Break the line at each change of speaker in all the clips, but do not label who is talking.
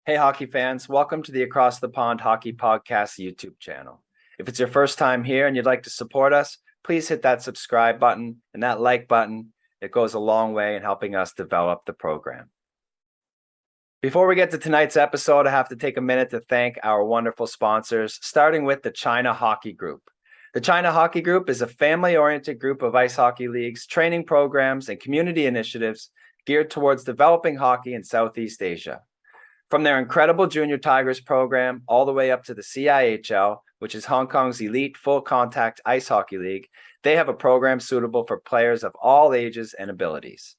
Hey, hockey fans, welcome to the Across the Pond Hockey Podcast YouTube channel. If it's your first time here and you'd like to support us, please hit that subscribe button and that like button. It goes a long way in helping us develop the program. Before we get to tonight's episode, I have to take a minute to thank our wonderful sponsors, starting with the China Hockey Group. The China Hockey Group is a family-oriented group of ice hockey leagues, training programs, and community initiatives geared towards developing hockey in Southeast Asia. From their incredible Junior Tigers program all the way up to the CIHL, which is Hong Kong's elite full-contact ice hockey league, they have a program suitable for players of all ages and abilities.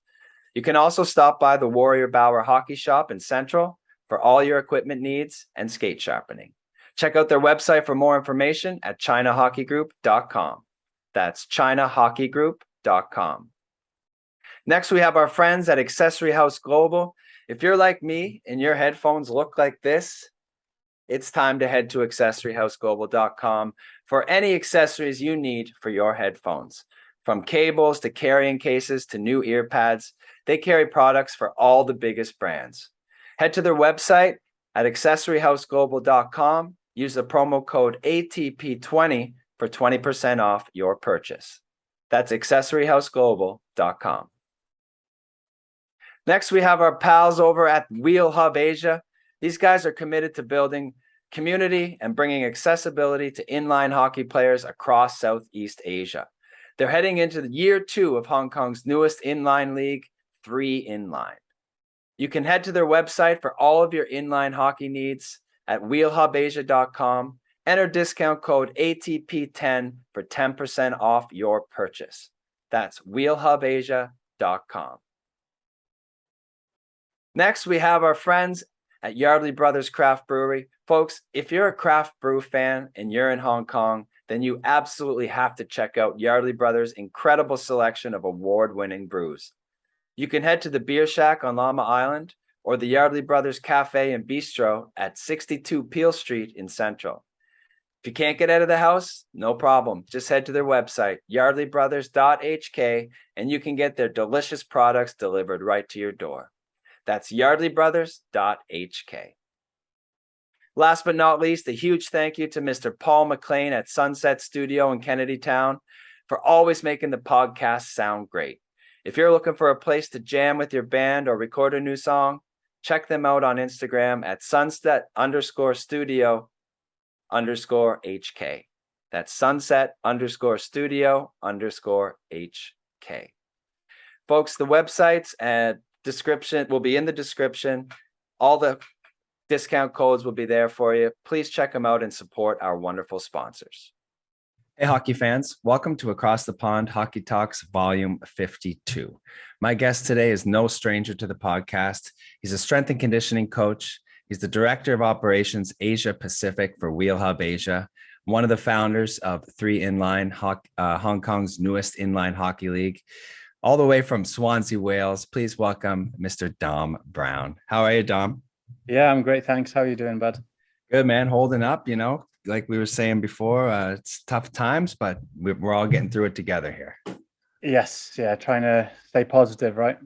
You can also stop by the Warrior Bauer Hockey Shop in Central for all your equipment needs and skate sharpening. Check out their website for more information at ChinaHockeyGroup.com. That's ChinaHockeyGroup.com. Next, we have our friends at Accessory House Global. If you're like me and your headphones look like this, it's time to head to accessoryhouseglobal.com for any accessories you need for your headphones. From cables to carrying cases to new ear pads, they carry products for all the biggest brands. Head to their website at accessoryhouseglobal.com. Use the promo code ATP20 for 20% off your purchase. That's accessoryhouseglobal.com. Next, we have our pals over at Wheel Hub Asia. These guys are committed to building community and bringing accessibility to inline hockey players across Southeast Asia. They're heading into the year 2 of Hong Kong's newest inline league, 3 Inline. You can head to their website for all of your inline hockey needs at wheelhubasia.com. Enter discount code ATP10 for 10% off your purchase. That's wheelhubasia.com. Next, we have our friends at Yardley Brothers Craft Brewery. Folks, if you're a craft brew fan and you're in Hong Kong, then you absolutely have to check out Yardley Brothers' incredible selection of award-winning brews. You can head to the Beer Shack on Llama Island or the Yardley Brothers Cafe and Bistro at 62 Peel Street in Central. If you can't get out of the house, no problem. Just head to their website, yardleybrothers.hk, and you can get their delicious products delivered right to your door. That's yardleybrothers.hk. Last but not least, a huge thank you to Mr. Paul McLean at Sunset Studio in Kennedy Town for always making the podcast sound great. If you're looking for a place to jam with your band or record a new song, check them out on Instagram at sunset_studio_HK. That's sunset_studio_HK. Folks, the websites and description will be in the description. All the discount codes will be there for you. Please check them out and support our wonderful sponsors. Hey, hockey fans, welcome to Across the Pond Hockey Talks Volume 52. My guest today is no stranger to the podcast. He's a strength and conditioning coach. He's the Director of Operations Asia Pacific for Wheel Hub Asia, one of the founders of 3 Inline, Hong Kong's newest inline hockey league. All the way from Swansea, Wales, please welcome Mr. Dom Browne. How are you, Dom?
Yeah, I'm great. Thanks. How are you doing, bud?
Good, man. Holding up, like we were saying before, it's tough times, but we're all getting through it together here.
Yes. Yeah. Trying to stay positive, right?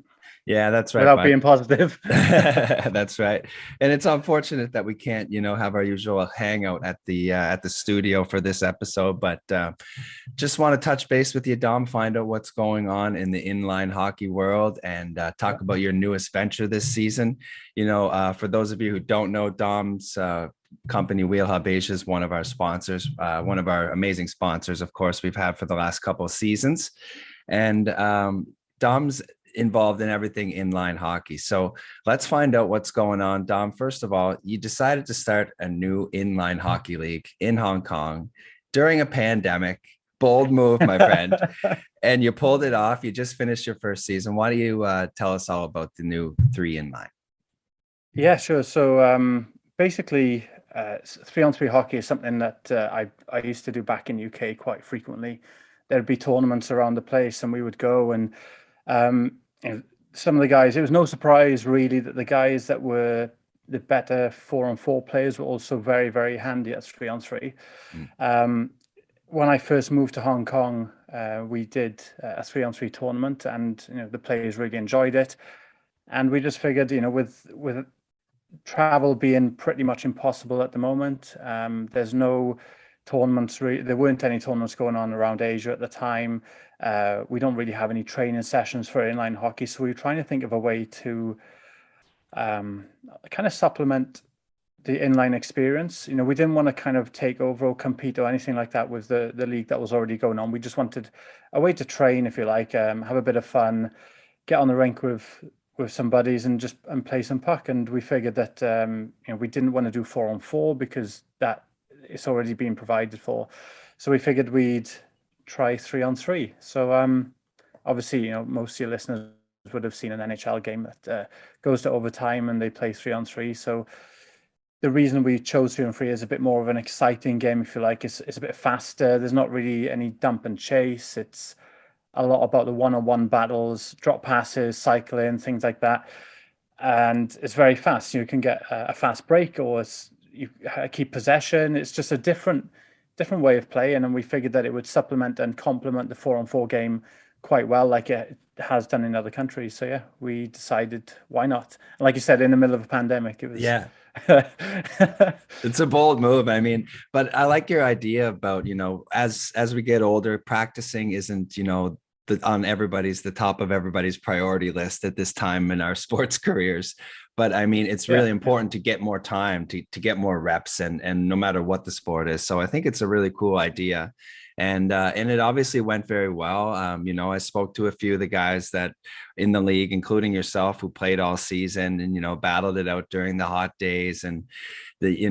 Yeah, that's right.
Without being positive.
That's right. And it's unfortunate that we can't, have our usual hangout at the studio for this episode, but just want to touch base with you, Dom, find out what's going on in the inline hockey world and talk about your newest venture this season. For those of you who don't know, Dom's company Wheel Hub Asia is one of our sponsors, one of our amazing sponsors, of course, we've had for the last couple of seasons. And Dom's involved in everything inline hockey. So let's find out what's going on. Dom, first of all, you decided to start a new inline hockey league in Hong Kong during a pandemic. Bold move, my friend. And you pulled it off. You just finished your first season. Why don't you tell us all about the new 3 Inline?
Yeah, sure. So basically, 3-on-3 hockey is something that I used to do back in UK quite frequently. There'd be tournaments around the place and we would go and some of the guys, it was no surprise really that the guys that were the better 4-on-4 players were also very, very handy at 3-on-3. When I first moved to Hong Kong, we did a 3-on-3 tournament and the players really enjoyed it. And we just figured, with travel being pretty much impossible at the moment. There's no tournaments. There weren't any tournaments going on around Asia at the time. We don't really have any training sessions for inline hockey, so we were trying to think of a way to kind of supplement the inline experience. You know, we didn't want to kind of take over or compete or anything like that with the league that was already going on. We just wanted a way to train, if you like, have a bit of fun, get on the rink with some buddies and just and play some puck. And we figured that you know, we didn't want to do 4-on-4 because that it's already been provided for. So we figured we'd try 3-on-3. So obviously, you know, most of your listeners would have seen an NHL game that goes to overtime and they play 3-on-3. So the reason we chose 3-on-3 is a bit more of an exciting game, if you like. It's a bit faster. There's not really any dump and chase. It's a lot about the one-on-one battles, drop passes, cycling, things like that. And it's very fast. You can get a fast break, or you keep possession. It's just a different way of playing. And we figured that it would supplement and complement the 4-on-4 game quite well, like it has done in other countries. So yeah, we decided why not. And like you said, in the middle of a pandemic, it was
Yeah. It's a bold move. I mean, but I like your idea about, you know, as we get older, practicing isn't, you know, on the top of everybody's priority list at this time in our sports careers. But I mean, it's really important to get more time, to get more reps, and no matter what the sport is. So I think it's a really cool idea. And it obviously went very well. You know, I spoke to a few of the guys that in the league, including yourself, who played all season and, you know, battled it out during the hot days and the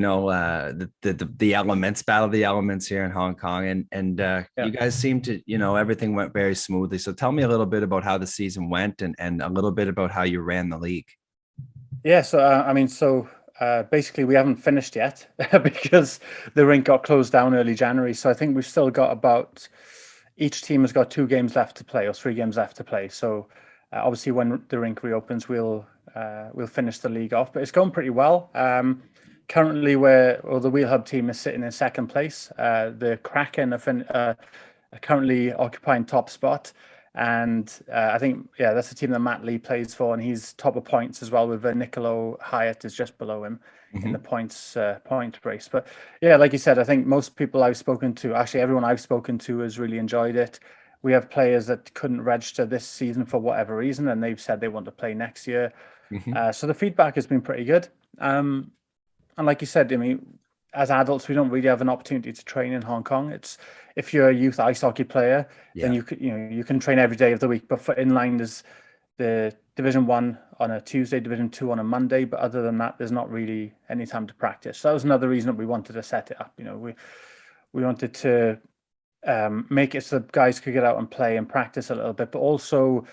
elements, battle of the elements here in Hong Kong. And you guys seem to, you know, everything went very smoothly. So tell me a little bit about how the season went and a little bit about how you ran the league.
Yeah, so I mean, basically we haven't finished yet because the rink got closed down early January. So I think we've still got about each team has got 2 games left to play or 3 games left to play. So obviously when the rink reopens, we'll finish the league off. But it's going pretty well. Currently, the Wheel Hub team is sitting in second place. The Kraken are currently occupying top spot. And I think, yeah, that's the team that Matt Lee plays for, and he's top of points as well. With Niccolo Hyatt is just below him in the points point race. But yeah, like you said, I think most people I've spoken to, actually everyone I've spoken to, has really enjoyed it. We have players that couldn't register this season for whatever reason, and they've said they want to play next year. So the feedback has been pretty good. And like you said, I mean, as adults, we don't really have an opportunity to train in Hong Kong. It's if you're a youth ice hockey player, then you can train every day of the week. But for inline, there's the Division 1 on a Tuesday, Division 2 on a Monday. But other than that, there's not really any time to practice. So that was another reason that we wanted to set it up. You know, we wanted to make it so that guys could get out and play and practice a little bit, but also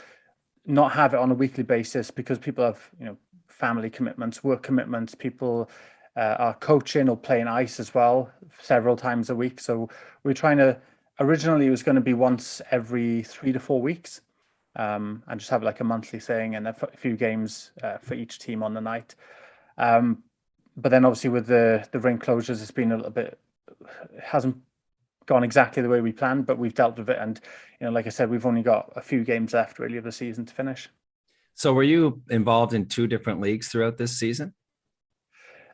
not have it on a weekly basis because people have, you know, family commitments, work commitments. People are coaching or playing ice as well several times a week. So we're trying to, originally it was going to be once every 3 to 4 weeks, and just have like a monthly thing and a few games for each team on the night. But then obviously with the rink closures, it's been a little bit, it hasn't gone exactly the way we planned, but we've dealt with it. And, you know, like I said, we've only got a few games left really of the season to finish.
So were you involved in 2 different leagues throughout this season?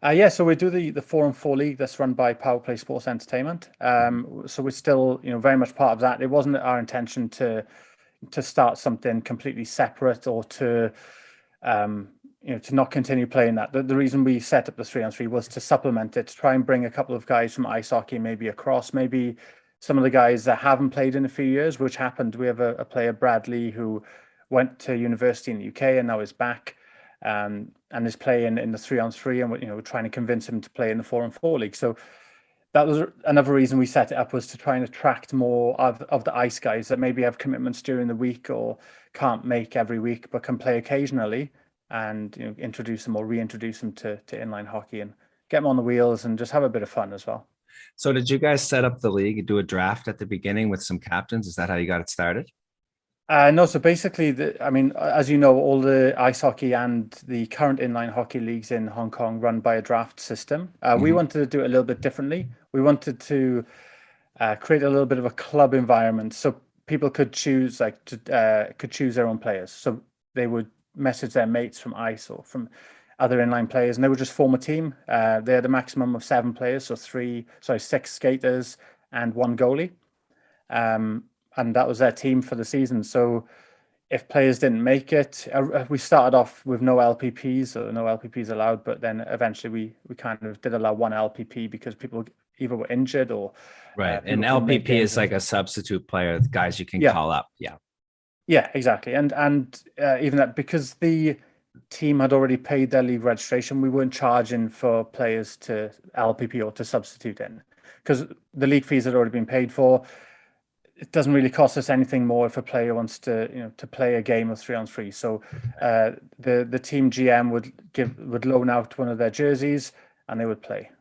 Yeah, so we do the 4-on-4 league that's run by Power Play Sports Entertainment. So we're still, you know, very much part of that. It wasn't our intention to start something completely separate or to you know, to not continue playing that. The reason we set up the 3-on-3 was to supplement it, to try and bring a couple of guys from ice hockey maybe across, maybe some of the guys that haven't played in a few years, which happened. We have a player, Bradley, who went to university in the UK and now is back. And is playing in the 3-on-3, and, you know, we're trying to convince him to play in the 4-on-4 league. So that was another reason we set it up, was to try and attract more of the ice guys that maybe have commitments during the week or can't make every week but can play occasionally, and, you know, introduce them or reintroduce them to inline hockey and get them on the wheels and just have a bit of fun as well.
So did you guys set up the league and do a draft at the beginning with some captains? Is that how you got it started?
No, so basically, I mean, as you know, all the ice hockey and the current inline hockey leagues in Hong Kong run by a draft system. We wanted to do it a little bit differently. We wanted to create a little bit of a club environment, so people could choose, could choose their own players. So they would message their mates from ice or from other inline players, and they would just form a team. They had a maximum of 7 players, so 6 skaters and 1 goalie, and that was their team for the season. So if players didn't make it, we started off with no LPPs, so no LPPs allowed, but then eventually we kind of did allow 1 LPP because people either were injured or
Right.
people
And
couldn't make
LPP
games.
is like a substitute player, guys you can
Yeah.
call up. Yeah.
Yeah, exactly. And even that, because the team had already paid their league registration, we weren't charging for players to LPP or to substitute in, because the league fees had already been paid for. It doesn't really cost us anything more if a player wants to, to play a game of 3-on-3. So the team GM would loan out one of their jerseys and they would play.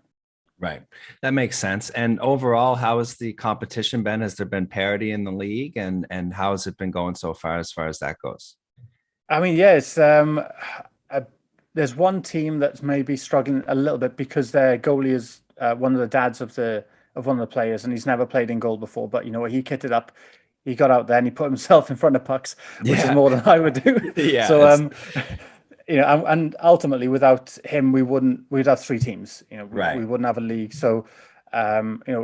Right. That makes sense. And overall, how has the competition been? Has there been parity in the league, and how has it been going so far as that goes?
I mean, yeah, it's there's one team that's maybe struggling a little bit because their goalie is one of the dads of one of the players, and he's never played in goal before. But you know, he kitted up, he got out there, and he put himself in front of pucks, which is more than I would do.
Yeah.
So and ultimately, without him, we'd have 3 teams.
Right.
We wouldn't have a league. So,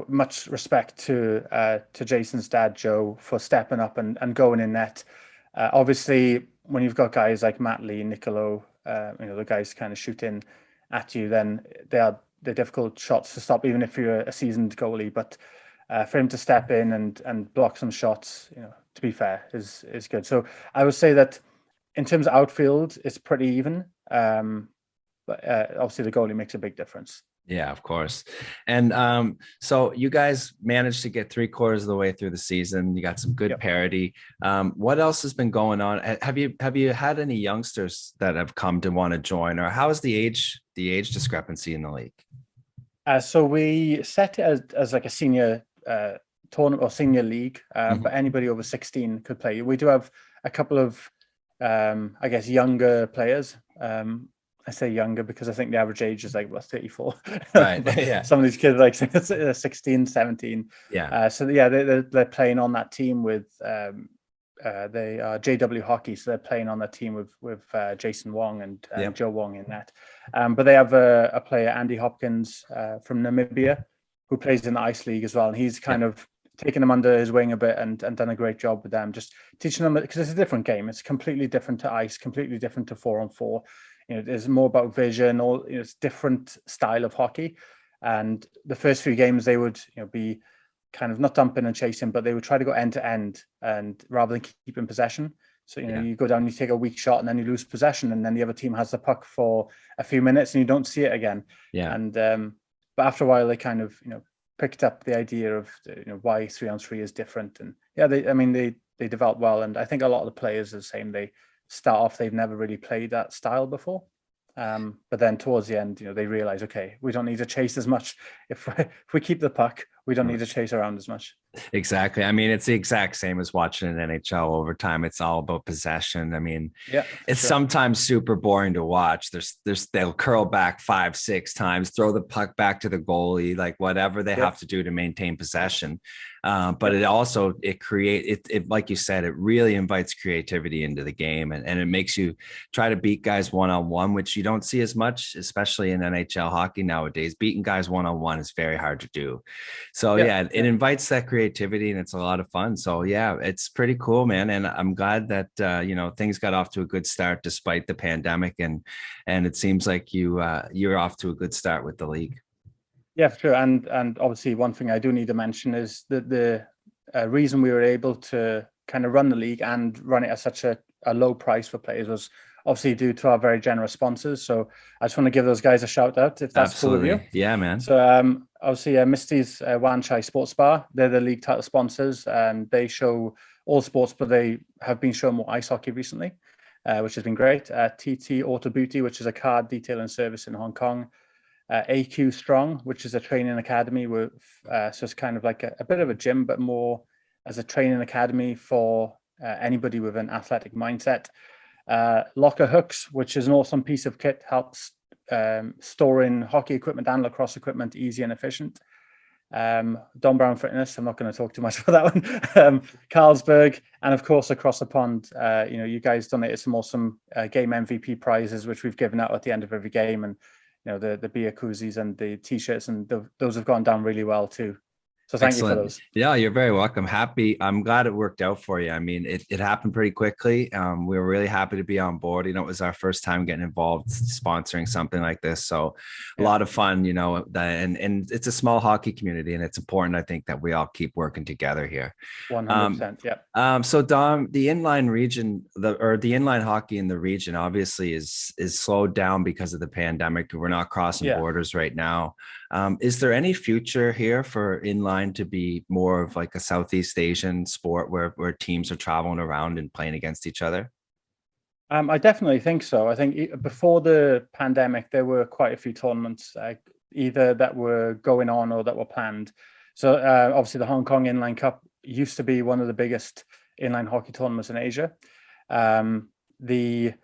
much respect to Jason's dad, Joe, for stepping up and going in net. Obviously, when you've got guys like Matt Lee, Nicolo, the guys kind of shooting at you, then they're difficult shots to stop, even if you're a seasoned goalie. But for him to step in and block some shots, to be fair, is good. So I would say that in terms of outfield, it's pretty even. But obviously the goalie makes a big difference.
Yeah, of course. And so you guys managed to get 3/4 of the way through the season. You got some good parity. What else has been going on? Have you had any youngsters that have come to want to join, or how is the age discrepancy in the league?
So we set it as like a senior tournament or senior league, but anybody over 16 could play. We do have a couple of I guess younger players. I say younger because I think the average age is like 34.
Right. Yeah.
Some of these kids like 16, 17.
Yeah.
So yeah, they're playing on that team with they are JW Hockey, so they're playing on that team with Jason Wong and Joe Wong in that. But they have a player, Andy Hopkins, from Namibia, who plays in the Ice League as well, and he's kind of taken them under his wing a bit and done a great job with them, just teaching them, because it's a different game. It's completely different to ice, completely different to 4-on-4. There's more about vision, it's different style of hockey. And the first few games they would be kind of not dumping and chasing, but they would try to go end to end, and rather than keep in possession. So you go down, you take a weak shot, and then you lose possession, and then the other team has the puck for a few minutes, and you don't see it again.
Yeah.
And but after a while, they kind of picked up the idea of why 3-on-3 is different, and they develop well. And I think a lot of the players are the same. They start off, they've never really played that style before. But then towards the end, they realize, okay, we don't need to chase as much. If we keep the puck, we don't need to chase around as much.
Exactly. I mean, it's the exact same as watching an NHL overtime. It's all about possession. I mean, it's sometimes super boring to watch. They'll curl back 5-6 times, throw the puck back to the goalie, like whatever they have to do to maintain possession. But it also, it like you said, it really invites creativity into the game, and it makes you try to beat guys one-on-one, which you don't see as much, especially in NHL hockey nowadays. Beating guys one-on-one is very hard to do. So it invites that creativity, and it's a lot of fun. So it's pretty cool, man. And I'm glad that things got off to a good start despite the pandemic, and it seems like you're off to a good start with the league.
Yeah, for sure. And obviously one thing I do need to mention is that the reason we were able to kind of run the league and run it at such a low price for players was obviously due to our very generous sponsors. So I just want to give those guys a shout out, if that's cool with you.
Yeah, man.
So obviously Misty's Wan Chai Sports Bar, they're the league title sponsors, and they show all sports, but they have been showing more ice hockey recently, which has been great. TT Auto Beauty, which is a car detailing service in Hong Kong. AQ Strong, which is a training academy with so it's kind of like a bit of a gym, but more as a training academy for anybody with an athletic mindset. Locker Hooks, which is an awesome piece of kit, helps storing hockey equipment and lacrosse equipment easy and efficient. Dom Browne Fitness. I'm not going to talk too much about that one. Carlsberg, and of course across the pond, you guys donated some awesome game MVP prizes, which we've given out at the end of every game, and the beer koozies and the t-shirts, and those have gone down really well too. So thank you for
Excellent.
those.
Yeah, you're very welcome. I'm glad it worked out for you. I mean, it happened pretty quickly. We were really happy to be on board. It was our first time getting involved sponsoring something like this. So a lot of fun, and it's a small hockey community, and it's important, I think, that we all keep working together here.
100%. Yeah.
So Dom, the inline region, the inline hockey in the region obviously is slowed down because of the pandemic. We're not crossing borders right now. Is there any future here for inline to be more of like a Southeast Asian sport where teams are traveling around and playing against each other?
I definitely think so. I think before the pandemic, there were quite a few tournaments, either that were going on or that were planned. So obviously the Hong Kong Inline Cup used to be one of the biggest inline hockey tournaments in Asia. The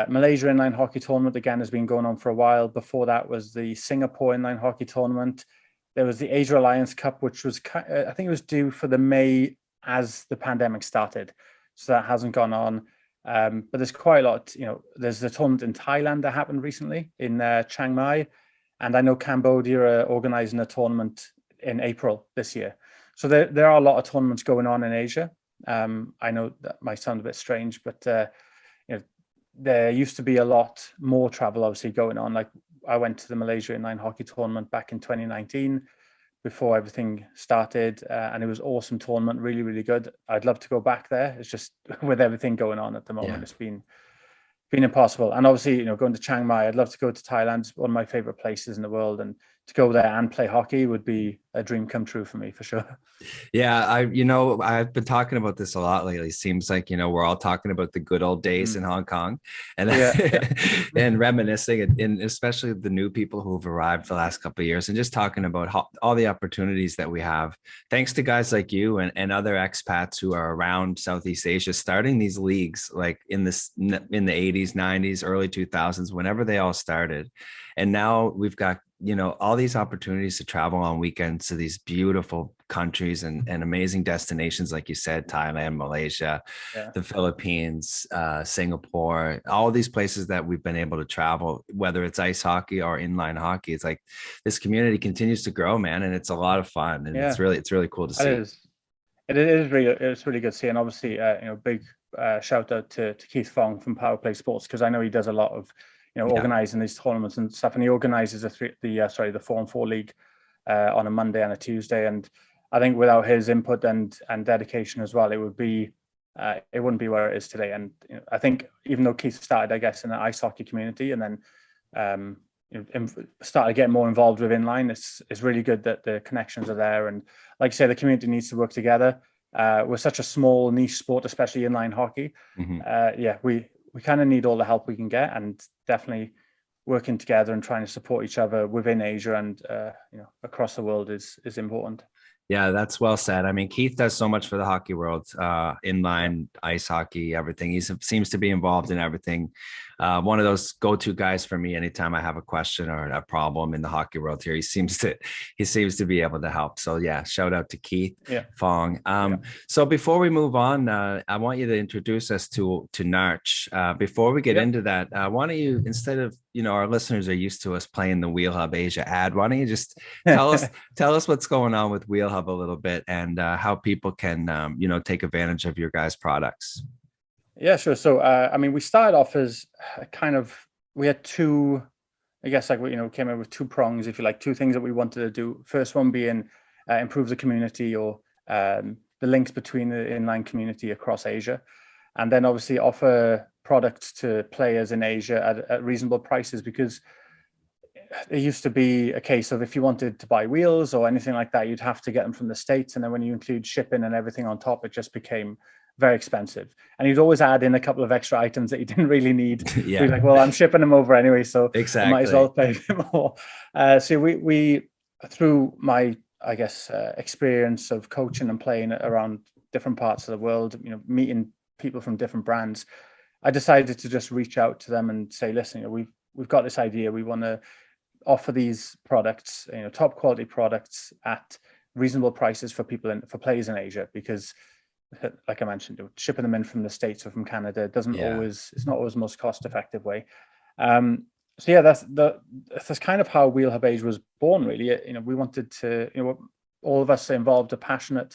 Malaysia Inline Hockey Tournament, again, has been going on for a while. Before that was the Singapore Inline Hockey Tournament. There was the Asia Alliance Cup, which was, I think it was due for the May as the pandemic started. So that hasn't gone on. But there's quite a lot, there's the tournament in Thailand that happened recently in Chiang Mai. And I know Cambodia are organizing a tournament in April this year. So there are a lot of tournaments going on in Asia. I know that might sound a bit strange, but there used to be a lot more travel obviously going on. Like I went to the Malaysia Inline Hockey Tournament back in 2019 before everything started, and it was an awesome tournament, really, really good. I'd love to go back there. It's just with everything going on at the moment, It's been impossible. And obviously, going to Chiang Mai, I'd love to go to Thailand. It's one of my favorite places in the world, and to go there and play hockey would be a dream come true for me, for sure.
Yeah, I've been talking about this a lot lately. Seems like, we're all talking about the good old days in Hong Kong and and reminiscing, and especially the new people who've arrived the last couple of years, and just talking about all the opportunities that we have thanks to guys like you and other expats who are around Southeast Asia, starting these leagues like in the 80s, 90s, early 2000s, whenever they all started. And now we've got all these opportunities to travel on weekends to these beautiful countries and amazing destinations, like you said, Thailand, Malaysia, the Philippines, Singapore, all these places that we've been able to travel, whether it's ice hockey or inline hockey. It's like this community continues to grow, man, and it's a lot of fun, and it's really cool to see.
It's really good to see, and obviously, big shout out to Keith Fong from Power Play Sports, because I know he does a lot of organizing these tournaments and stuff, and he organizes the 4-on-4 league on a Monday and a Tuesday. And I think without his input and dedication as well, it wouldn't be where it is today. And I think even though Keith started, I guess, in the ice hockey community, and then started getting more involved with inline, it's really good that the connections are there. And like I say, the community needs to work together. We're such a small niche sport, especially inline hockey. We kind of need all the help we can get, and definitely working together and trying to support each other within Asia and across the world is important.
Yeah, that's well said. I mean, Keith does so much for the hockey world, inline, ice hockey, everything. He seems to be involved in everything. One of those go-to guys for me anytime I have a question or a problem in the hockey world here. He seems to be able to help. So yeah, shout out to Keith Fong. So before we move on, I want you to introduce us to Narch. Before we get into that, why don't you, instead of, our listeners are used to us playing the Wheel Hub Asia ad, why don't you just tell us what's going on with Wheel Hub a little bit, and how people can take advantage of your guys' products.
Yeah, sure. So we started off as we had two, I guess, came up with two prongs, if you like, two things that we wanted to do. First one being improve the community, or the links between the inline community across Asia, and then obviously offer products to players in Asia at reasonable prices, because it used to be a case of if you wanted to buy wheels or anything like that, you'd have to get them from the States. And then when you include shipping and everything on top, it just became very expensive. And you'd always add in a couple of extra items that you didn't really need.
Yeah.
You're like, well, I'm shipping them over anyway, so
exactly.
I might as well pay a bit more. So we through my, I guess, experience of coaching and playing around different parts of the world, meeting people from different brands, I decided to just reach out to them and say, listen, we've got this idea. We want to offer these products, top quality products at reasonable prices for for players in Asia, because like I mentioned, shipping them in from the States or from Canada it's not always the most cost effective way. So yeah, that's kind of how Wheel Hub Asia was born, really. We wanted to, all of us involved are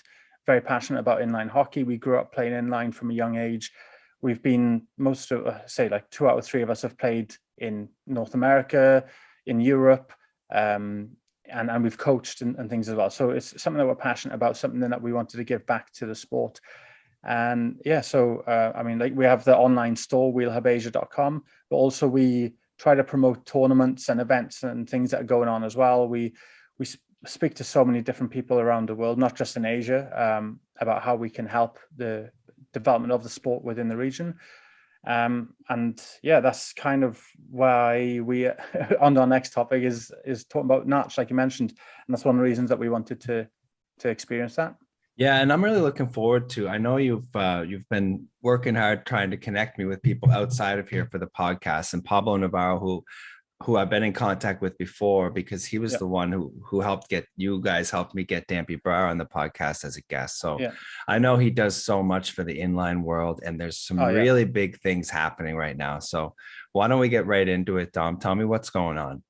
very passionate about inline hockey. We grew up playing inline from a young age. We've been, like 2 out of 3 of us have played in North America, in Europe, and we've coached and things as well. So it's something that we're passionate about, something that we wanted to give back to the sport. And yeah, so like we have the online store, wheelhubasia.com, but also we try to promote tournaments and events and things that are going on as well. We speak to so many different people around the world, not just in Asia, about how we can help the development of the sport within the region. And yeah, that's kind of why we on our next topic is talking about Natch, like you mentioned, and that's one of the reasons that we wanted to experience that.
Yeah, and I'm really looking forward to. I know you've been working hard trying to connect me with people outside of here for the podcast, and Pablo Navarro, who I've been in contact with before, because he was the one who helped me get Dampy Brower on the podcast as a guest. So I know he does so much for the inline world, and there's some really big things happening right now. So why don't we get right into it, Dom? Tell me what's going on.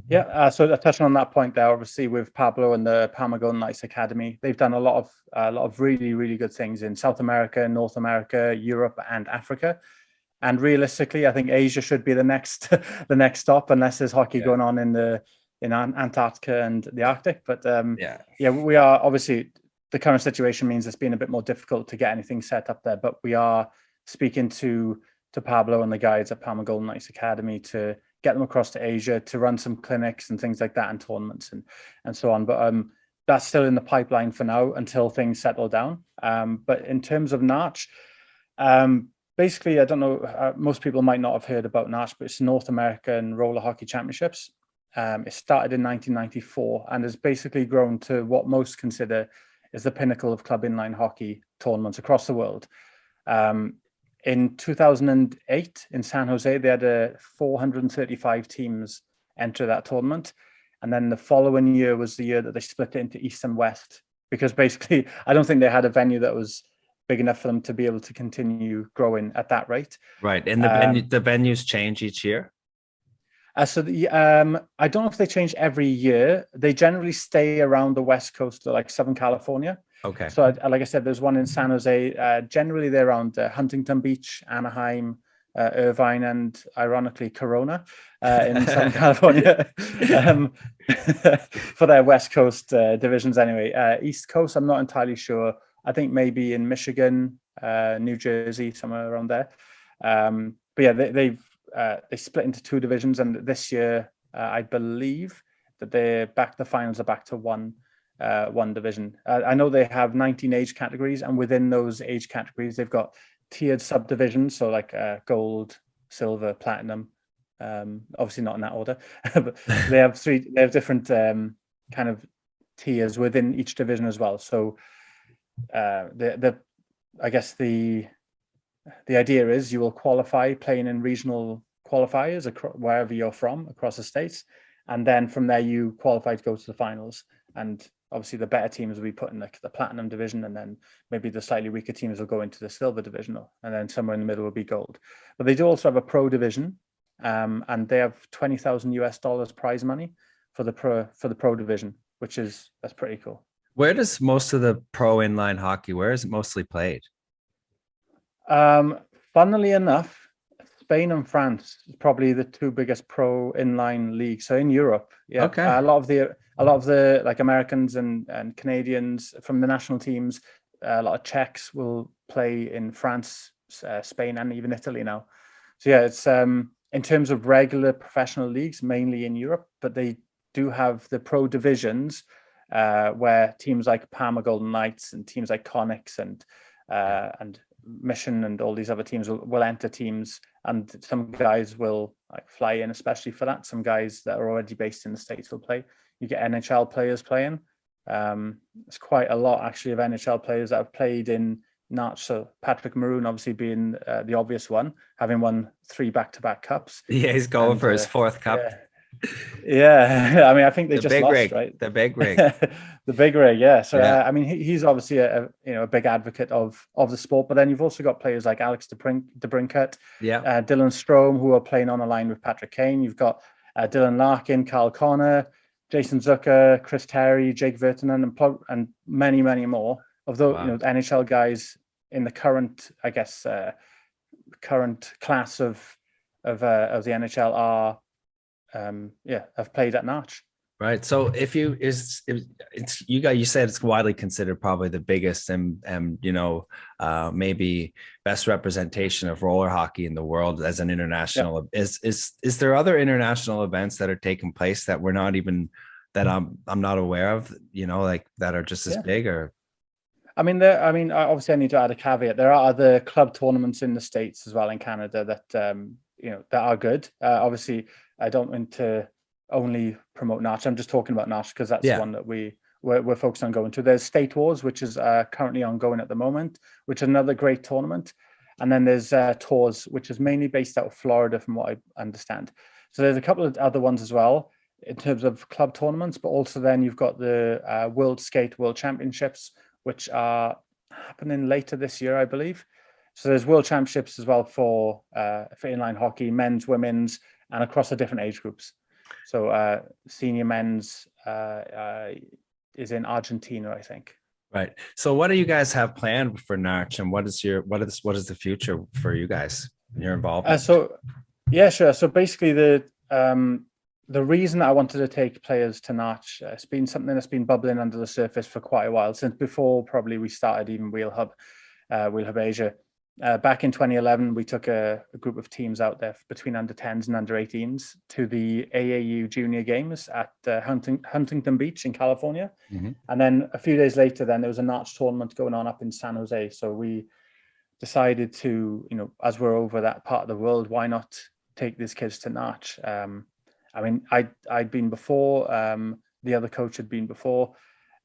Yeah, so touching on that point there, obviously with Pablo and the Palma Golden Knights Academy, they've done a lot of really, really good things in South America, North America, Europe, and Africa. And realistically, I think Asia should be the next stop, unless there's hockey going on in Antarctica and the Arctic. But we are, obviously, the current situation means it's been a bit more difficult to get anything set up there. But we are speaking to Pablo and the guys at Palma Golden Knights Academy to get them across to Asia to run some clinics and things like that, and tournaments and so on. But that's still in the pipeline for now until things settle down. But in terms of Natch, basically, I don't know, most people might not have heard about Natch, but it's North American Roller Hockey Championships. It started in 1994 and has basically grown to what most consider is the pinnacle of club inline hockey tournaments across the world. In 2008 in San Jose, they had 435 teams enter that tournament. And then the following year was the year that they split it into East and West, because basically, I don't think they had a venue that was big enough for them to be able to continue growing at that rate.
Right. And the venues change each year?
I don't know if they change every year. They generally stay around the West Coast, like Southern California.
Okay.
So like I said, there's one in San Jose. Generally, they're around Huntington Beach, Anaheim, Irvine, and ironically, Corona in Southern California for their West Coast divisions anyway. East Coast, I'm not entirely sure. I think maybe in Michigan, New Jersey, somewhere around there. But yeah, they split into 2 divisions, and this year I believe that the finals are back to one division. I know they have 19 age categories, and within those age categories, they've got tiered subdivisions, so like gold, silver, platinum. Obviously not in that order, but they have different kind of tiers within each division as well. So I guess the idea is you will qualify playing in regional qualifiers wherever you're from across the states, and then from there you qualify to go to the finals. And obviously the better teams will be put in the platinum division, and then maybe the slightly weaker teams will go into the silver division, and then somewhere in the middle will be gold. But they do also have a pro division, and they have $20,000 prize money for the pro division, that's pretty cool.
Where does most of the pro inline hockey, where is it mostly played?
Funnily enough, Spain and France is probably the 2 biggest pro inline leagues. So in Europe,
okay.
A lot of the like Americans and Canadians from the national teams, a lot of Czechs will play in France, Spain, and even Italy now. So yeah, it's in terms of regular professional leagues, mainly in Europe, but they do have the pro divisions where teams like Palma Golden Knights and teams like Connex and Mission and all these other teams will enter teams, and some guys will like fly in especially for that. Some guys that are already based in the States will play. You get NHL players playing. It's quite a lot actually of NHL players that have played in Natch. So Patrick Maroon obviously being the obvious one, having won 3 back-to-back cups.
Yeah, he's going for his 4th cup.
Yeah, I mean, I think they
The
just
big
lost,
rig,
right?
the big rig.
The big rig, yeah. So
Yeah,
I mean, he's obviously a big advocate of the sport. But then you've also got players like Alex DeBrincat,
yeah.
Dylan Strome, who are playing on a line with Patrick Kane. You've got Dylan Larkin, Carl Connor, Jason Zucker, Chris Terry, Jake Virtanen, and many, many more of the
Wow.
NHL guys in the current, I guess, current class of the NHL are have played at Natch.
Right. So if you is if it's you got you said it's widely considered probably the biggest and maybe best representation of roller hockey in the world as an
Yeah.
international. Is there other international events that are taking place that we're not even that I'm not aware of, like that are just as
Yeah.
big or
I mean, obviously, I need to add a caveat. There are other club tournaments in the States as well, in Canada, that that are good. Obviously, I don't want to only promote Natch. I'm just talking about Natch because that's the
yeah.
one that we're focused on going to. There's State Wars, which is currently ongoing at the moment, which is another great tournament. And then there's Tours, which is mainly based out of Florida, from what I understand. So there's a couple of other ones as well in terms of club tournaments, but also then you've got the World Championships, which are happening later this year, I believe. So there's World Championships as well for inline hockey, men's, women's, and across the different age groups. So senior men's is in Argentina, I think.
Right. So what do you guys have planned for Narch and what is the future for you guys? Your involvement?
Yeah, sure. So basically the reason I wanted to take players to Natch, it's been something that's been bubbling under the surface for quite a while, since before probably we started even Wheel Hub Asia. Back in 2011, we took a group of teams out there between under 10s and under 18s to the AAU Junior Games at Huntington Beach in California.
Mm-hmm.
And then a few days later, then there was a Natch tournament going on up in San Jose. So we decided to, as we're over that part of the world, why not take these kids to Natch? I mean, I'd been before, the other coach had been before,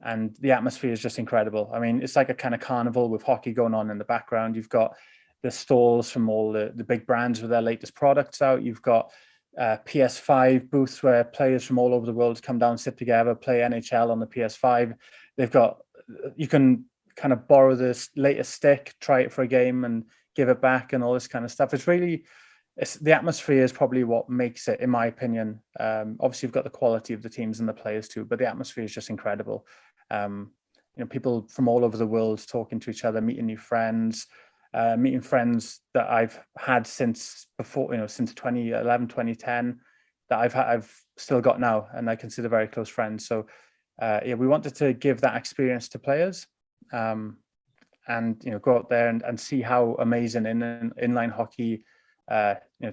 and the atmosphere is just incredible. I mean, it's like a kind of carnival with hockey going on in the background. You've got the stalls from all the big brands with their latest products out. You've got PS5 booths where players from all over the world come down, sit together, play NHL on the PS5. You can kind of borrow this latest stick, try it for a game and give it back and all this kind of stuff. The atmosphere is probably what makes it, in my opinion. Obviously, you've got the quality of the teams and the players too, but the atmosphere is just incredible. People from all over the world talking to each other, meeting new friends, meeting friends that I've had since before, since 2011, 2010, that I've still got now, and I consider very close friends. So, we wanted to give that experience to players, and go out there and see how amazing inline hockey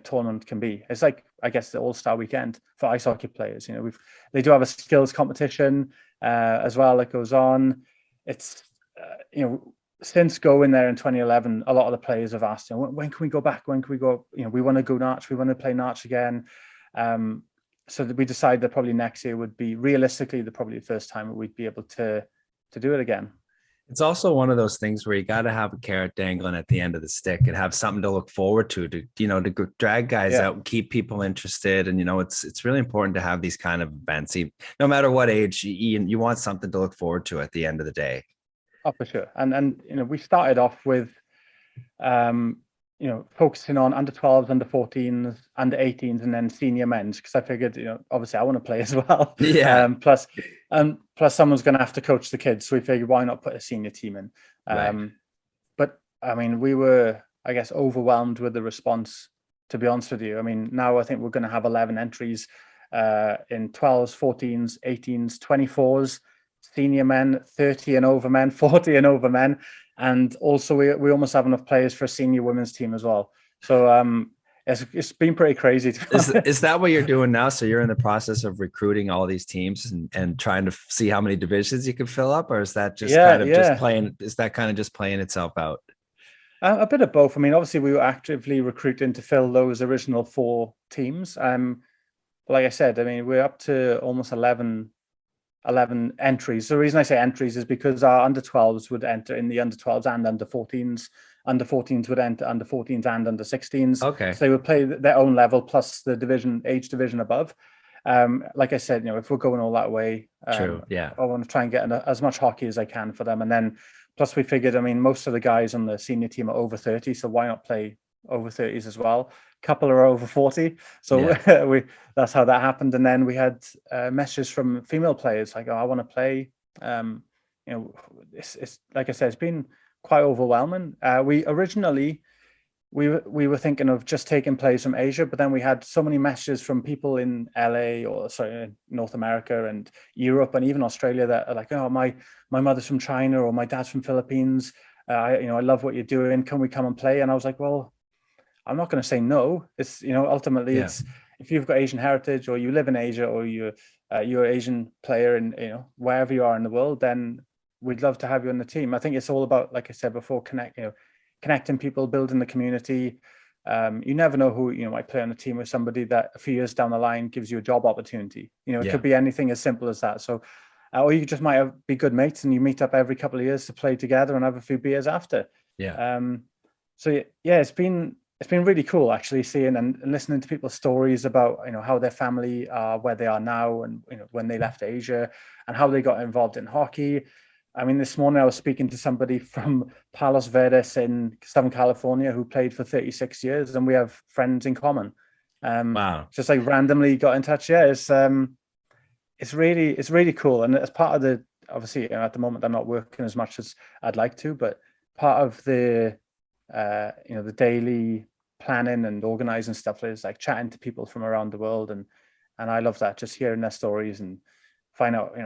tournament can be. It's like, I guess, the All-Star weekend for ice hockey players. They do have a skills competition as well that goes on. It's since going there in 2011, a lot of the players have asked, when can we go back? When can we go? We want to go Natch. We want to play Natch again. So that we decided that probably next year would be realistically probably the first time we'd be able to do it again.
It's also one of those things where you got to have a carrot dangling at the end of the stick and have something to look forward to drag guys out and keep people interested. And, it's really important to have these kind of events, no matter what age you want something to look forward to at the end of the day.
Oh, for sure. And we started off with, focusing on under 12s, under 14s, under 18s, and then senior men's, because I figured, obviously I want to play as well.
Yeah.
Plus someone's going to have to coach the kids. So we figured, why not put a senior team in?
Right.
But I mean, we were, I guess, overwhelmed with the response, to be honest with you. I mean, now I think we're going to have 11 entries in 12s, 14s, 18s, 24s, senior men, 30 and over men, 40 and over men. And also we almost have enough players for a senior women's team as well. So it's been pretty crazy.
Is that what you're doing now? So you're in the process of recruiting all these teams and trying to see how many divisions you can fill up, or is that just just playing? Is that kind of just playing itself out?
A bit of both. I mean, obviously we were actively recruiting to fill those original 4 teams. Like I said, I mean, we're up to almost 11 entries. The reason I say entries is because our under 12s would enter in the under 12s and under 14s. Under 14s would enter under 14s and under 16s.
Okay.
So they would play their own level plus the age division above. Like I said, if we're going all that way,
True. Yeah.
I want to try and get as much hockey as I can for them. And then plus we figured, I mean, most of the guys on the senior team are over 30, so why not play over 30s as well? A couple are over 40, so
Yeah.
we that's how that happened. And then we had messages from female players like, "Oh, I want to play." Um, it's like I said, it's been quite overwhelming. We originally we were thinking of just taking players from Asia, but then we had so many messages from people in LA, or sorry, North America and Europe and even Australia, that are like, "Oh, my mother's from China, or my dad's from Philippines. I love what you're doing. Can we come and play?" And I was like, "Well, I'm not going to say no. It's ultimately
Yeah.
it's, if you've got Asian heritage, or you live in Asia, or you're an Asian player in wherever you are in the world, then we'd love to have you on the team." I think it's all about, like I said before, connecting people, building the community. You never know who might play on the team with somebody that a few years down the line gives you a job opportunity. It
Yeah.
could be anything as simple as that. So, or you just might be good mates and you meet up every couple of years to play together and have a few beers after.
Yeah.
So yeah, it's been really cool actually seeing and listening to people's stories about how their family are where they are now, and when they left Asia and how they got involved in hockey. I mean, this morning I was speaking to somebody from Palos Verdes in Southern California who played for 36 years, and we have friends in common.
Wow.
Just like randomly got in touch. Yeah, it's really cool. And as part of the, obviously at the moment I'm not working as much as I'd like to, but part of the the daily planning and organizing stuff is like chatting to people from around the world, and I love that, just hearing their stories and find out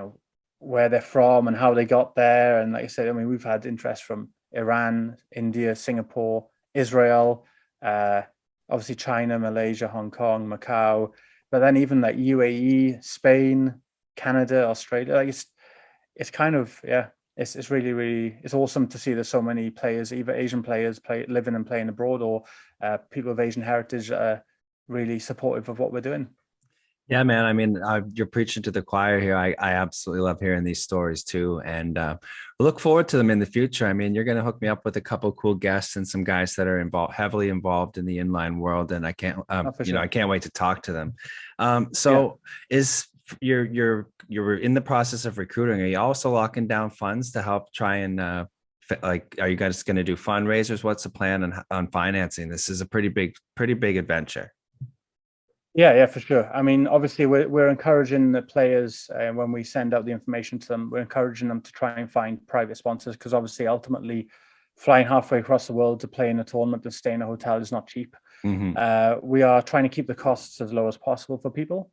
where they're from and how they got there. And like I said, I mean, we've had interest from Iran, India, Singapore, Israel, obviously China, Malaysia, Hong Kong, Macau, but then even like UAE, Spain, Canada, Australia. Like it's kind of, yeah, it's really, really, it's awesome to see there's so many players, either Asian players living and playing abroad, or people of Asian heritage really supportive of what we're doing.
Yeah, man. I mean, you're preaching to the choir here. I absolutely love hearing these stories too, and look forward to them in the future. I mean, you're going to hook me up with a couple cool guests and some guys that are heavily involved in the inline world, and I can't,
Oh, for sure.
I can't wait to talk to them.
Yeah.
Is you're in the process of recruiting? Are you also locking down funds to help try and are you guys going to do fundraisers? What's the plan on financing? This is a pretty big adventure.
Yeah, for sure. I mean, obviously, we're encouraging the players when we send out the information to them. We're encouraging them to try and find private sponsors, because obviously, ultimately, flying halfway across the world to play in a tournament and stay in a hotel is not cheap.
Mm-hmm.
We are trying to keep the costs as low as possible for people.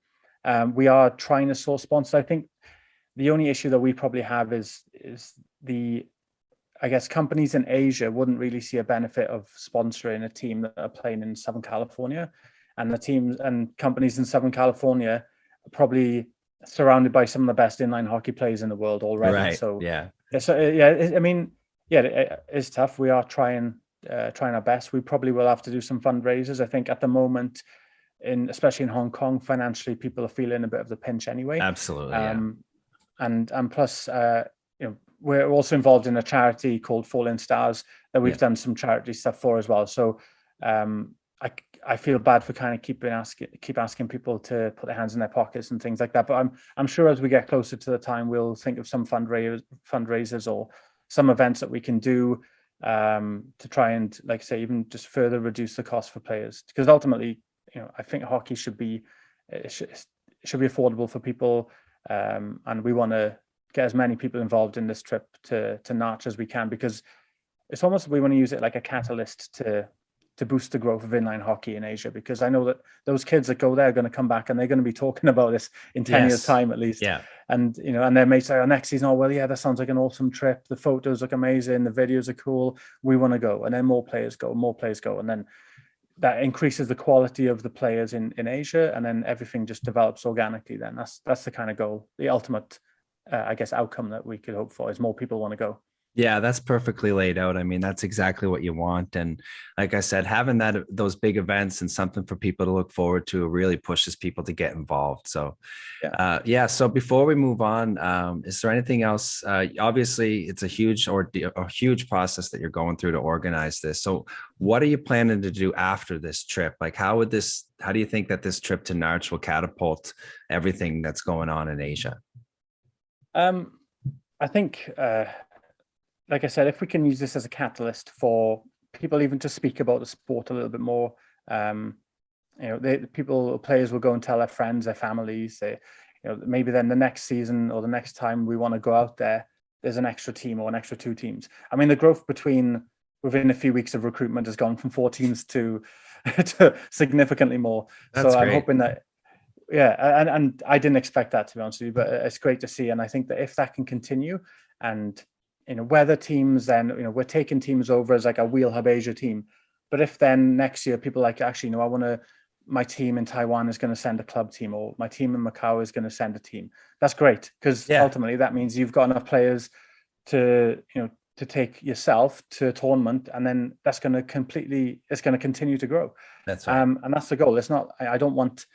We are trying to source sponsors. I think the only issue that we probably have is the, I guess, companies in Asia wouldn't really see a benefit of sponsoring a team that are playing in Southern California, and the teams and companies in Southern California are probably surrounded by some of the best inline hockey players in the world already.
Right.
So
Yeah.
I mean, yeah, it's tough. We are trying our best. We probably will have to do some fundraisers. I think at the moment, especially in Hong Kong, financially, people are feeling a bit of the pinch anyway.
Absolutely. Yeah.
And plus, we're also involved in a charity called Falling Stars that we've done some charity stuff for as well. So I feel bad for kind of keep asking people to put their hands in their pockets and things like that. But I'm sure as we get closer to the time, we'll think of some fundraisers or some events that we can do to try and, like I say, even just further reduce the cost for players. Because ultimately, I think hockey should be affordable for people, and we want to get as many people involved in this trip to Natch as we can, because it's almost, we want to use it like a catalyst to boost the growth of inline hockey in Asia, because I know that those kids that go there are going to come back and they're going to be talking about this in 10 years time at least.
Yeah.
And and their mates say, "Oh, next season, oh well, yeah, that sounds like an awesome trip. The photos look amazing, the videos are cool. We want to go." And then more players go, and then that increases the quality of the players in Asia, and then everything just develops organically. Then that's the kind of goal, the ultimate I guess outcome that we could hope for, is more people want to go.
Yeah, that's perfectly laid out. I mean, that's exactly what you want. And like I said, having those big events and something for people to look forward to really pushes people to get involved. So
Yeah.
yeah. So before we move on, is there anything else? Obviously, it's a huge ordeal, a huge process that you're going through to organize this. So what are you planning to do after this trip? Like, how do you think that this trip to Narch will catapult everything that's going on in Asia?
Um, I think, like I said, if we can use this as a catalyst for people even to speak about the sport a little bit more, um, players will go and tell their friends, their families, maybe then the next season or the next time we want to go out there, there's an extra team or an extra two teams. I mean, the growth within a few weeks of recruitment has gone from 4 teams to, to significantly more.
That's
So I'm
great.
hoping that, yeah, and I didn't expect that, to be honest with you, but it's great to see. And I think that if that can continue, and whether teams then, we're taking teams over as like a Wheel Hub Asia team, but if then next year people like, actually, I want to, my team in Taiwan is going to send a club team, or my team in Macau is going to send a team. That's great, because
Yeah,
ultimately that means you've got enough players to, to take yourself to a tournament, and then it's going to continue to grow.
that's right.
And that's the goal. It's not, I don't want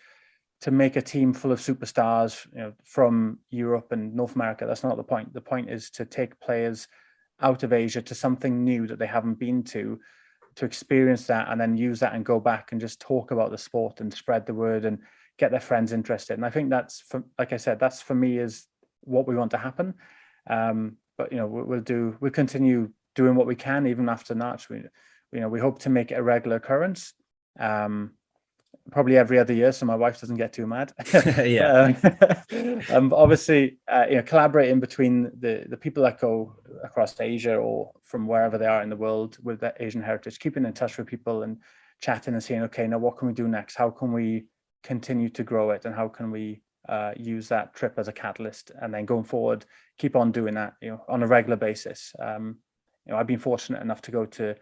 to make a team full of superstars, from Europe and North America. That's not the point. The point is to take players out of Asia to something new that they haven't been to experience that, and then use that and go back and just talk about the sport and spread the word and get their friends interested. And I think like I said, that's for me is what we want to happen. But we'll continue doing what we can even after March. We hope to make it a regular occurrence. Probably every other year, so my wife doesn't get too mad.
Yeah.
Obviously, collaborating between the people that go across Asia or from wherever they are in the world with that Asian heritage, keeping in touch with people and chatting and saying, okay, now what can we do next? How can we continue to grow it, and how can we use that trip as a catalyst, and then going forward, keep on doing that, on a regular basis. I've been fortunate enough to go to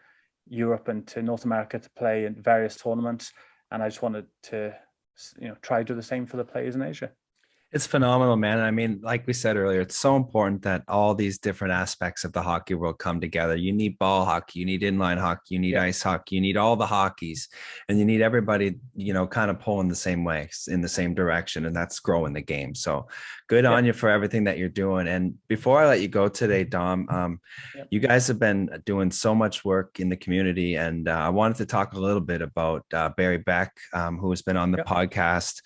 Europe and to North America to play in various tournaments, and I just wanted to, try to do the same for the players in Asia.
It's phenomenal, man. I mean, like we said earlier, it's so important that all these different aspects of the hockey world come together. You need ball hockey, you need inline hockey, you need
Yeah,
ice hockey, you need all the hockeys, and you need everybody, kind of pulling the same way, in the same direction, and that's growing the game. So good
yeah,
on you for everything that you're doing. And before I let you go today, Dom,
yeah,
you guys have been doing so much work in the community, and I wanted to talk a little bit about Barry Beck, who has been on the
yeah,
podcast.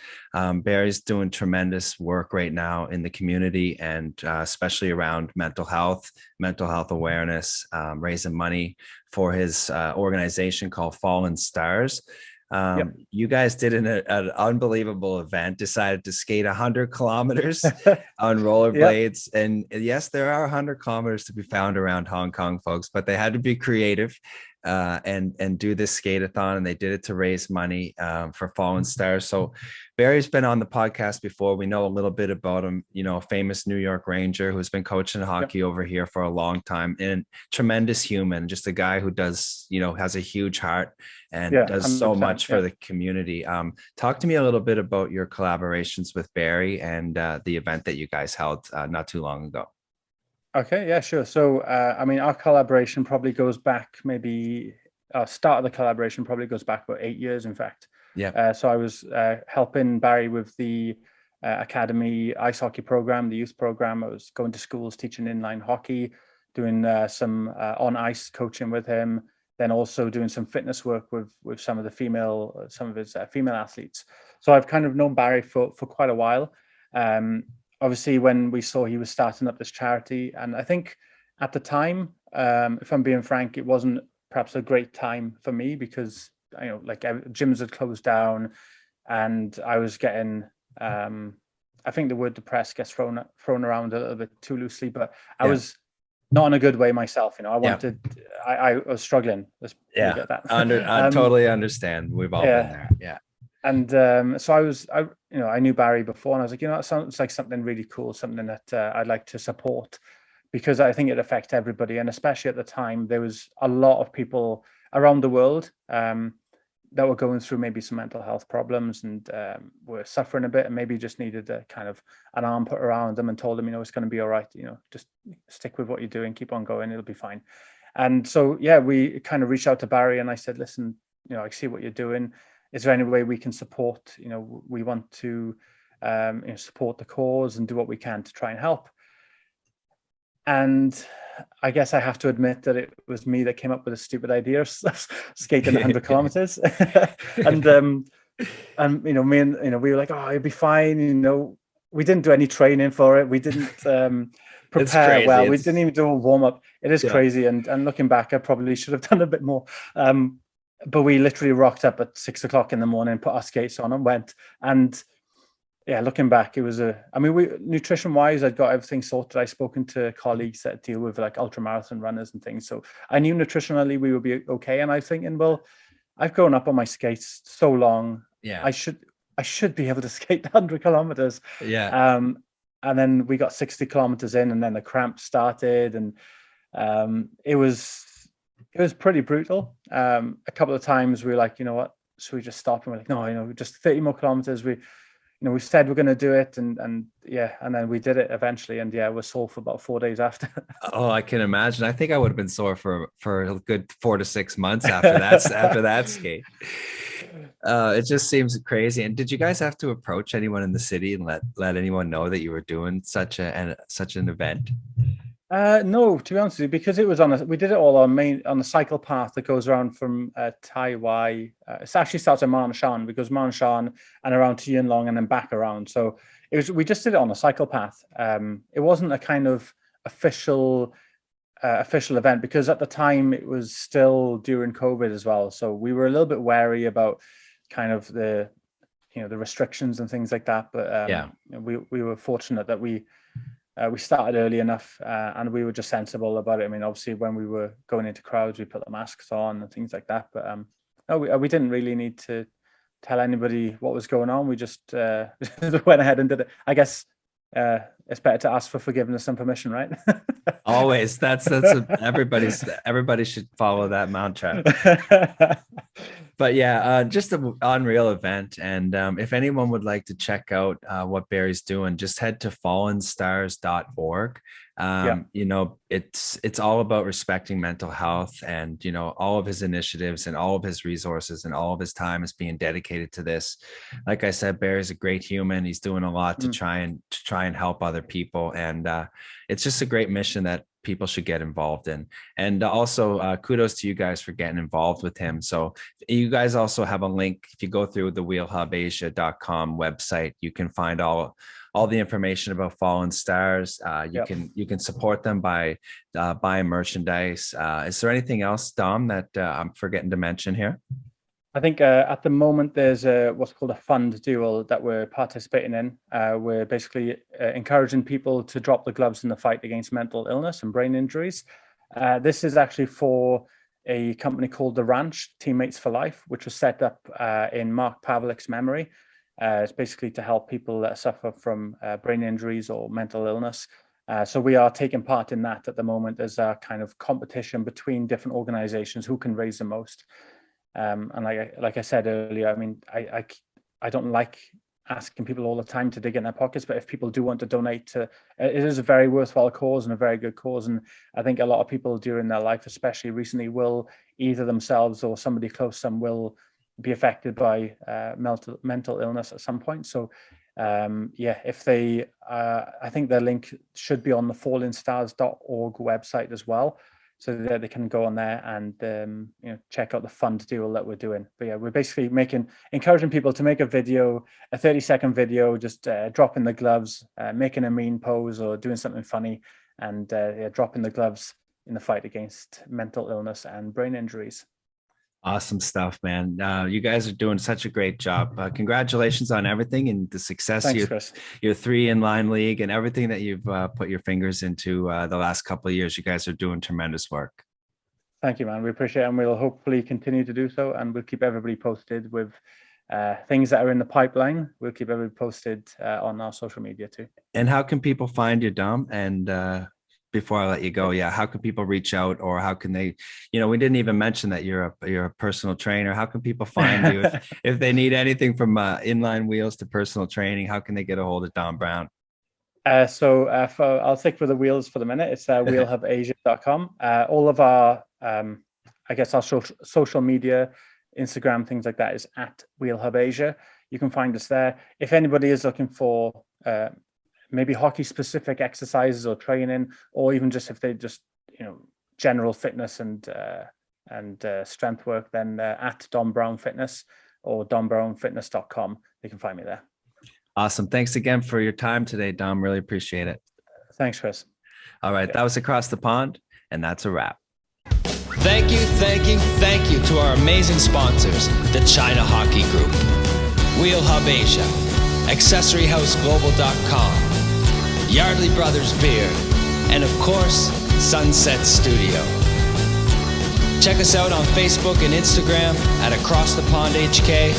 Barry's doing tremendous work right now in the community, and especially around mental health awareness, raising money for his organization called Fallen Stars.
yeah.
You guys did an unbelievable event, decided to skate 100 kilometers on
Yep.
rollerblades. And yes, there are 100 kilometers to be found around Hong Kong, folks, but they had to be creative and do this skate-a-thon, and they did it to raise money for Fallen Stars. So Barry's been on the podcast before. We know a little bit about him, a famous New York Ranger who's been coaching
Yep.
hockey over here for a long time, and tremendous human, just a guy who does, has a huge heart and
Yeah.
does so
100%.
much for
Yeah.
the community. Talk to me a little bit about your collaborations with Barry and the event that you guys held not too long ago.
Okay. Yeah. Sure. So, I mean, our collaboration probably goes back, maybe start of the collaboration probably goes back about 8 years, in fact.
Yeah.
So I was helping Barry with the academy ice hockey program, the youth program. I was going to schools teaching inline hockey, doing some on ice coaching with him, then also doing some fitness work with some of his female athletes. So I've kind of known Barry for quite a while. Obviously, when we saw he was starting up this charity, and I think at the time, if I'm being frank, it wasn't perhaps a great time for me, because like gyms had closed down, and I was getting, I think the word depressed gets thrown around a little bit too loosely, but I
Yeah.
was not in a good way myself. I
Yeah.
wanted, I was struggling. Let's leave
Yeah.
it at that.
I totally understand. We've all been
Yeah.
there. Yeah.
And so I knew Barry before, and I was like, it sounds like something really cool, something that I'd like to support, because I think it affects everybody. And especially at the time, there was a lot of people around the world, that were going through maybe some mental health problems and were suffering a bit and maybe just needed a kind of an arm put around them and told them, it's going to be all right. Just stick with what you're doing, keep on going, it'll be fine. And so, yeah, we kind of reached out to Barry and I said, listen, I see what you're doing. Is there any way we can support? We want to support the cause and do what we can to try and help. And I guess I have to admit that it was me that came up with a stupid idea of skating 100 kilometers. and me and we were like, oh, it'd be fine. We didn't do any training for it. We didn't prepare well. We didn't even do a warm up. It is crazy. And looking back, I probably should have done a bit more. But we literally rocked up at 6 o'clock in the morning, put our skates on and went. And yeah, looking back, it was nutrition wise, I'd got everything sorted. I'd spoken to colleagues that deal with like ultramarathon runners and things. So I knew nutritionally we would be okay. And I was thinking, well, I've grown up on my skates so long.
Yeah.
I should be able to skate 100 kilometers.
Yeah.
And then we got 60 kilometers in and then the cramp started and it was pretty brutal. A couple of times we were like, you know what, should we just stop? And we're like, no, just 30 more kilometers. We said we're going to do it and then we did it eventually. And yeah, we're sore for about 4 days after.
Oh, I can imagine. I think I would have been sore for a good 4 to 6 months after that skate. It just seems crazy. And did you guys have to approach anyone in the city and let anyone know that you were doing such an event?
No, to be honest with you, because it was we did it all on the cycle path that goes around from Tai Wai. It actually starts at Marn Shan, because Marn Shan and around to Yuen Long and then back around. So we just did it on a cycle path. It wasn't a kind of official event because at the time it was still during COVID as well. So we were a little bit wary about kind of the restrictions and things like that. But we were fortunate that we started early enough and we were just sensible about it. I mean, obviously when we were going into crowds, we put the masks on and things like that. But no, we didn't really need to tell anybody what was going on. We just went ahead and did it. I guess it's better to ask for forgiveness and permission, right?
Always. That's everybody should follow that mantra. But yeah, just an unreal event. And if anyone would like to check out what Barry's doing, just head to fallenstars.org. It's all about respecting mental health, and all of his initiatives and all of his resources and all of his time is being dedicated to this. Like I said, Barry's a great human. He's doing a lot to try and help other people, and it's just a great mission that people should get involved in. And also kudos to you guys for getting involved with him. So you guys also have a link. If you go through the wheelhubasia.com website, you can find all the information about Fallen Stars. You can support them by buying merchandise. Is there anything else, Dom, that I'm forgetting to mention here?
I think at the moment there's what's called a fund duel that we're participating in. We're basically encouraging people to drop the gloves in the fight against mental illness and brain injuries. This is actually for a company called The Ranch, Teammates for Life, which was set up in Marc Pavlik's memory. It's basically to help people that suffer from brain injuries or mental illness. So we are taking part in that at the moment as a kind of competition between different organizations who can raise the most. And like I said earlier, I mean, I don't like asking people all the time to dig in their pockets, but if people do want to donate to, it is a very worthwhile cause and a very good cause. And I think a lot of people during their life, especially recently, will either themselves or somebody close to them will be affected by mental illness at some point. So if they, I think their link should be on the fallenstars.org website as well. So that they can go on there and check out the fund deal that we're doing. But yeah, we're basically encouraging people to make a video, a 30-second video, just dropping the gloves, making a mean pose or doing something funny, and dropping the gloves in the fight against mental illness and brain injuries.
Awesome stuff, man. You guys are doing such a great job. Congratulations on everything and the success.
Thanks, Chris.
Your 3 inline league and everything that you've put your fingers into the last couple of years. You guys are doing tremendous work.
Thank you, man. We appreciate it, and we'll hopefully continue to do so. And we'll keep everybody posted with things that are in the pipeline. We'll keep everybody posted on our social media too.
And how can people find you, Dom, and before I let you go, yeah, how can people reach out, or how can they, we didn't even mention that you're a personal trainer. How can people find you if they need anything from inline wheels to personal training? How can they get a hold of Dom Browne?
I'll stick with the wheels for the minute. It's wheelhubasia.com. All of our, I guess, our social media, Instagram, things like that is at wheelhubasia. You can find us there. If anybody is looking for maybe hockey specific exercises or training, or even just if they just, general fitness and strength work, then at Dom Browne Fitness or dombrowne.fitness.com, you can find me there.
Awesome. Thanks again for your time today, Dom. Really appreciate it.
Thanks, Chris.
All right. That was Across the Pond, and that's a wrap.
Thank you to our amazing sponsors, the China Hockey Group, Wheel Hub Asia, AccessoryHouseGlobal.com, Yardley Brothers Beer, and of course, Sunset Studio. Check us out on Facebook and Instagram at Across the Pond HK.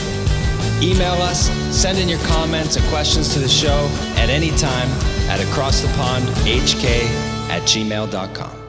Email us, send in your comments and questions to the show at any time at acrossthepondhk@gmail.com.